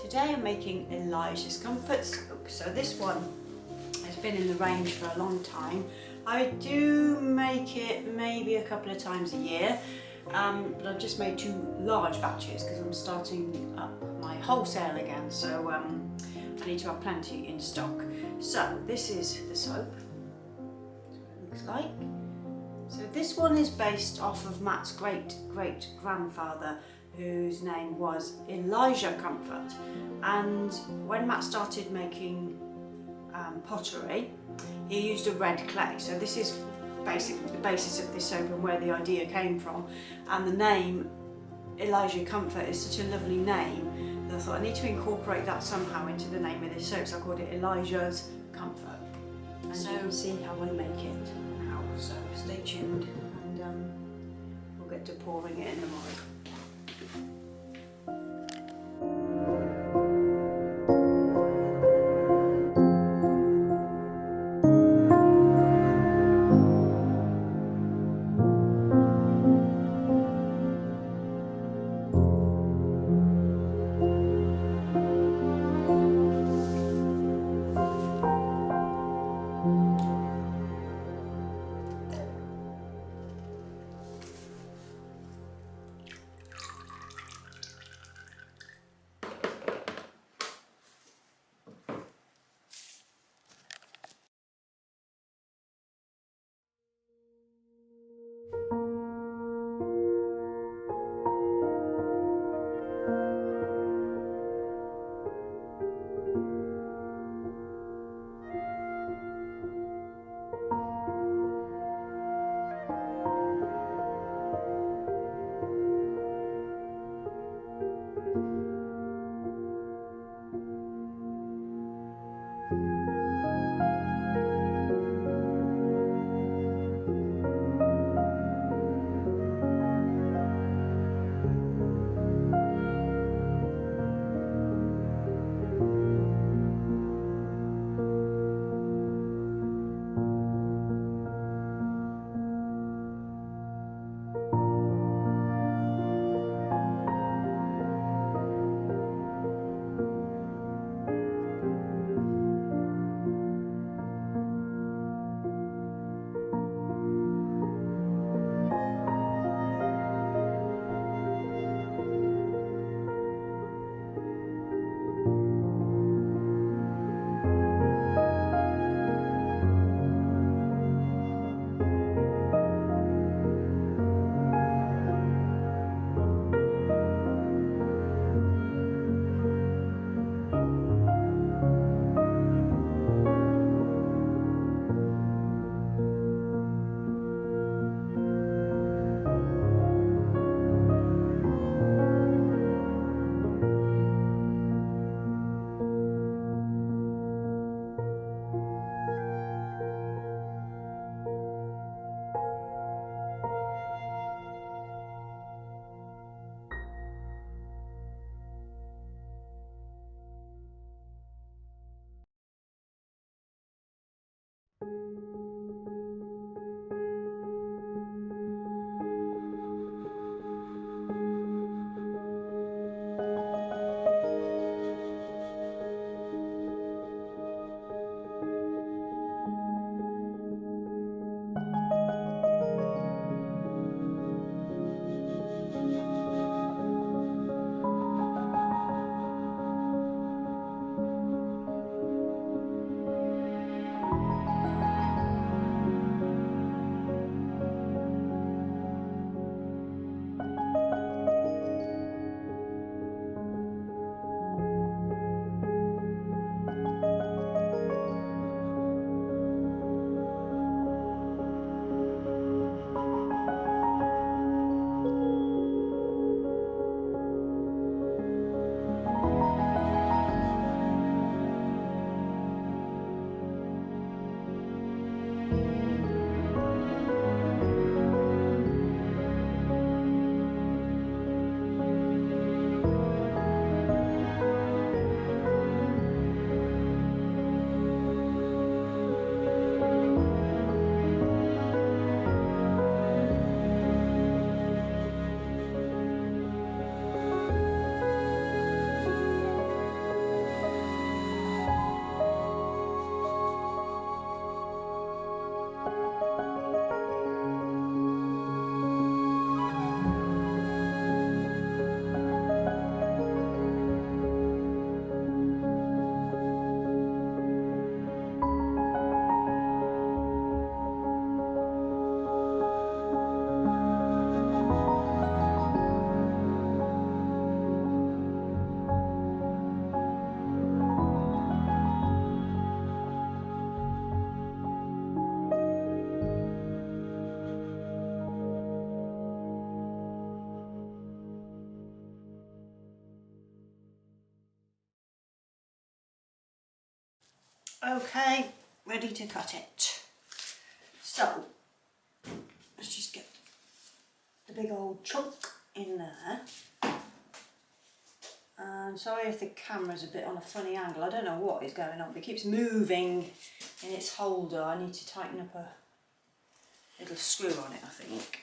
Today I'm making Elijah's Comfort Soap. So this one has been in the range for a long time. I do make it maybe a couple of times a year, but I've just made 2 large batches because I'm starting up my wholesale again, so I need to have plenty in stock. So this is the soap, that's what it looks like. So this one is based off of Matt's great-great-grandfather, whose name was Elijah Comfort. And when Matt started making pottery, he used a red clay. So this is basically the basis of this soap and where the idea came from. And the name Elijah Comfort is such a lovely name that I thought I need to incorporate that somehow into the name of this soap. So I called it Elijah's Comfort. And so you can see how I make it now. So stay tuned and we'll get to pouring it in the mug. Okay, ready to cut it. So, let's just get the big old chunk in there. And sorry if the camera's a bit on a funny angle, I don't know what is going on, it keeps moving in its holder. I need to tighten up a little screw on it, I think.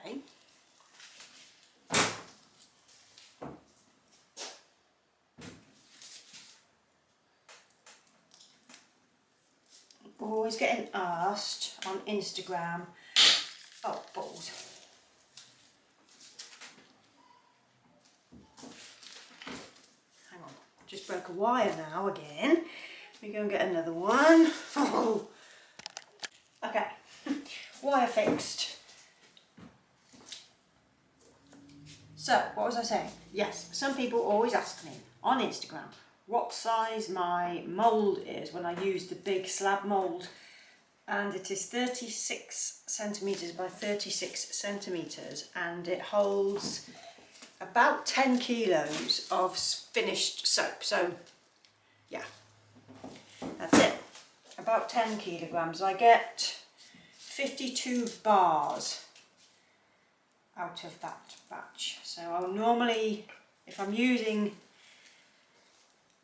Okay. Always getting asked on Instagram, oh balls, hang on, just broke a wire now again, we go and get another one. Oh. Okay, wire fixed. So what was I saying? Yes, some people always ask me on Instagram what size my mould is when I use the big slab mould, and it is 36 centimetres by 36 centimetres, and it holds about 10 kilos of finished soap. So yeah, that's it, about 10 kilograms. I get 52 bars out of that batch. So I'll normally, if I'm using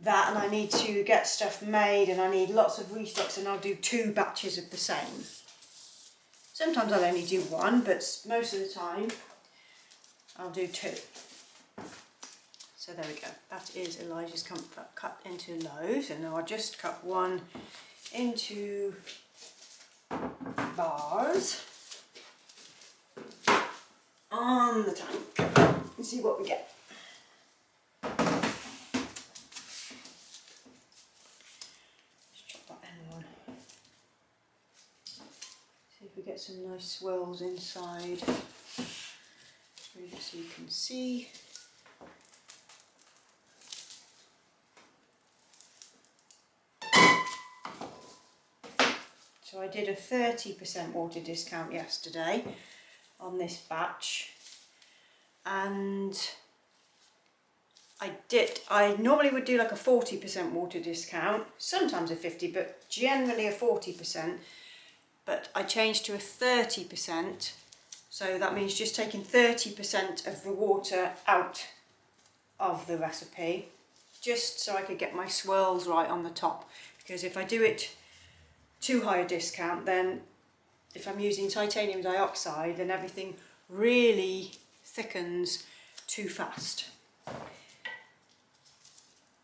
that and I need to get stuff made and I need lots of restocks, and I'll do 2 batches of the same. Sometimes I'll only do 1, but most of the time I'll do 2. So there we go, that is Elijah's Comfort cut into loaves, and now I'll just cut one into bars on the tank and see what we get. See if we get some nice swirls inside, so you can see. So I did a 30% water discount yesterday on this batch, and I normally would do like a 40% water discount, sometimes a 50, but generally a 40%. But I changed to a 30%, so that means just taking 30% of the water out of the recipe, just so I could get my swirls right on the top. Because if I do it too high a discount, then if I'm using titanium dioxide, then everything really thickens too fast.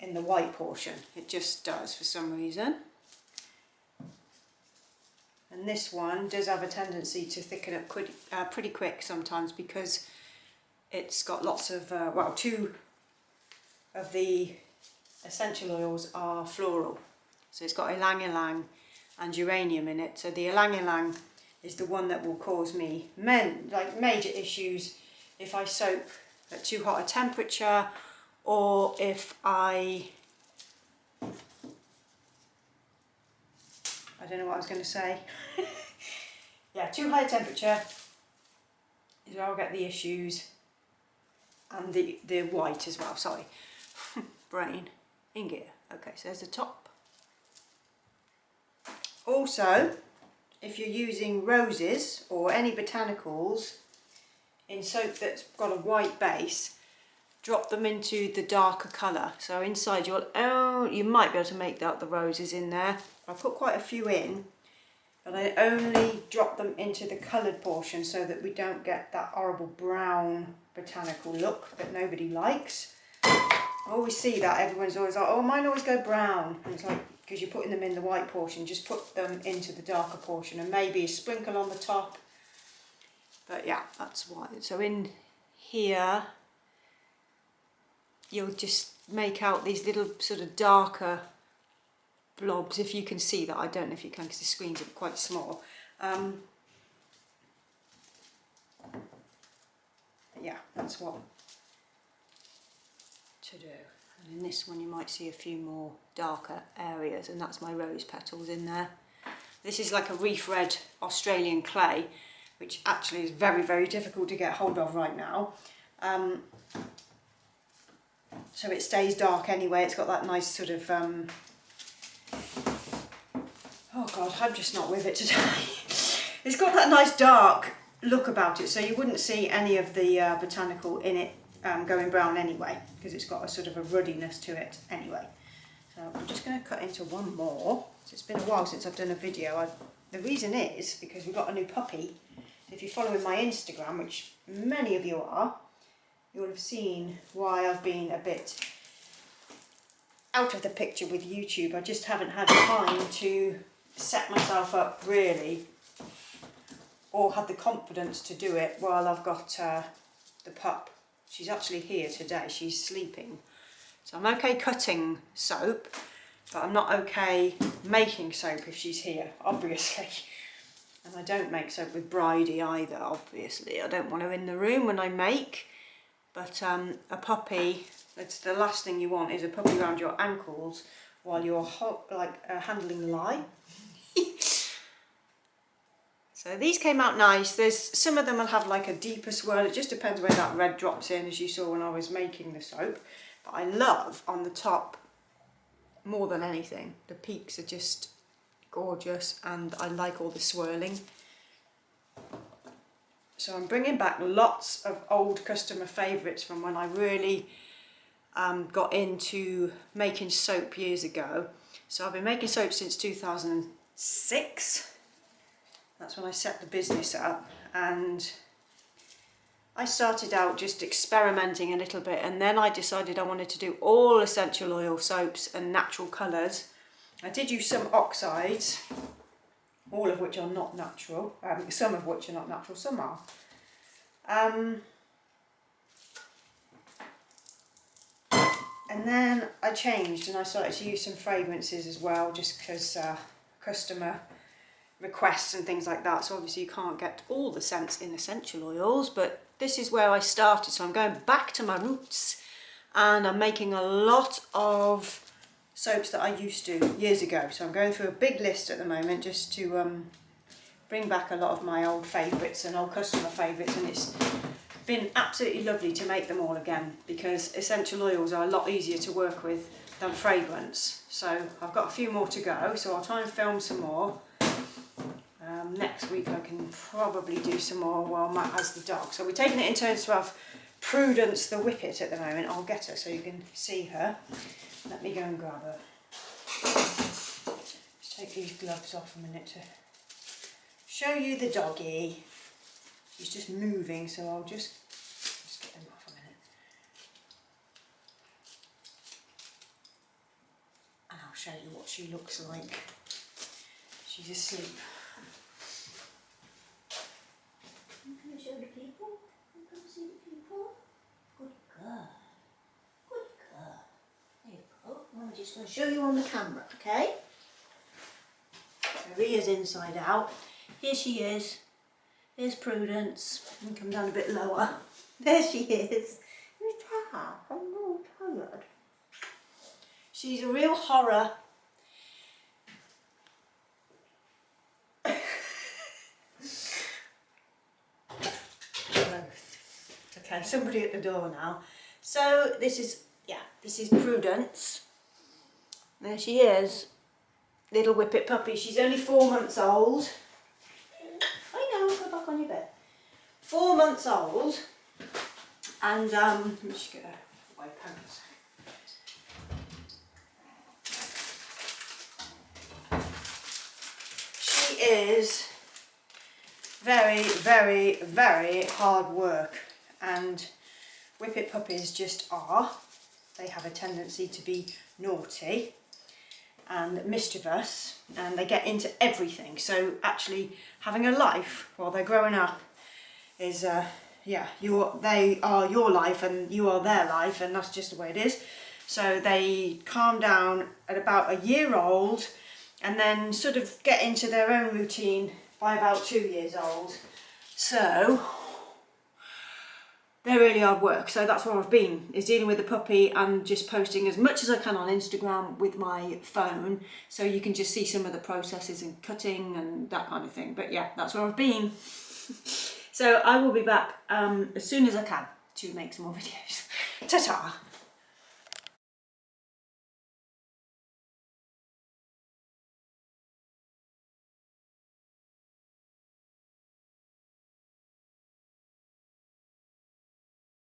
In the white portion, it just does for some reason. And this one does have a tendency to thicken up pretty quick sometimes, because it's got lots of, well, 2 of the essential oils are floral. So it's got ylang ylang and geranium in it. So the ylang ylang is the one that will cause me major issues if I soap at too hot a temperature, or if I don't know what I was going to say. Yeah, too high a temperature is where I'll get the issues, and the white as well, sorry. Brain in gear. Okay, so there's the top. Also, if you're using roses or any botanicals in soap that's got a white base, drop them into the darker colour. So inside you might be able to make out the roses in there. I put quite a few in, but I only drop them into the coloured portion so that we don't get that horrible brown botanical look that nobody likes. I always see that, everyone's always like, oh, mine always go brown. And it's like, because you're putting them in the white portion, just put them into the darker portion, and maybe a sprinkle on the top. But yeah, that's why. So in here, you'll just make out these little sort of darker blobs, if you can see that. I don't know if you can, because the screen's quite small. Yeah, that's what to do. And in this one you might see a few more darker areas, and that's my rose petals in there. This is like a reef red Australian clay, which actually is very, very difficult to get hold of right now. So it stays dark anyway. It's got that nice sort of, oh God, I'm just not with it today. It's got that nice dark look about it, so you wouldn't see any of the botanical in it going brown anyway, because it's got a sort of a ruddiness to it anyway. So I'm just going to cut into one more. It's been a while since I've done a video. The reason is because we've got a new puppy. If you're following my Instagram, which many of you are, you'll have seen why I've been a bit out of the picture with YouTube. I just haven't had time to set myself up really, or had the confidence to do it while I've got the pup. She's actually here today. She's sleeping. So I'm okay cutting soap, but I'm not okay making soap if she's here, obviously. And I don't make soap with Bridie either, obviously. I don't want her in the room when I make. But a puppy, it's the last thing you want is a puppy around your ankles while you're handling the lye. So these came out nice. Some of them will have like a deeper swirl. It just depends where that red drops in, as you saw when I was making the soap. But I love on the top more than anything. The peaks are just gorgeous, and I like all the swirling. So I'm bringing back lots of old customer favourites from when I really got into making soap years ago. So I've been making soap since 2006. That's when I set the business up, and I started out just experimenting a little bit, and then I decided I wanted to do all essential oil soaps and natural colours. I did use some oxides, all of which are not natural, some of which are not natural, some are. And then I changed and I started to use some fragrances as well, just because customer requests and things like that. So obviously you can't get all the scents in essential oils, but this is where I started. So I'm going back to my roots, and I'm making a lot of soaps that I used to years ago. So I'm going through a big list at the moment just to bring back a lot of my old favourites and old customer favourites, and it's been absolutely lovely to make them all again, because essential oils are a lot easier to work with than fragrance. So I've got a few more to go, so I'll try and film some more. Next week I can probably do some more while Matt has the dog. So we're taking it in turns to have Prudence the whippet at the moment. I'll get her so you can see her. Let me go and grab her. Let's take these gloves off a minute to show you the doggy. She's just moving, so I'll just get them off a minute. And I'll show you what she looks like. She's asleep. Can you show the people? Can you see the people? Good girl. Good girl. There you go. I'm just going to show you on the camera, okay? Her ear's inside out. Here she is. There's Prudence. You can come down a bit lower. There she is. Who's that? I'm all tired. She's a real horror. Okay, somebody at the door now. So this is Prudence. There she is. Little whippet puppy. She's only 4 months old. I know, go back on your bed. 4 months old. And let me just get her away pants. She is very, very, very hard work, and whippet puppies just are. They have a tendency to be naughty and mischievous, and they get into everything. So actually having a life while they're growing up is they are your life and you are their life, and that's just the way it is. So they calm down at about a year old, and then sort of get into their own routine by about 2 years old. So they're really hard work. So that's where I've been, is dealing with the puppy and just posting as much as I can on Instagram with my phone, so you can just see some of the processes and cutting and that kind of thing. But yeah, that's where I've been. So I will be back as soon as I can to make some more videos. Ta-ta!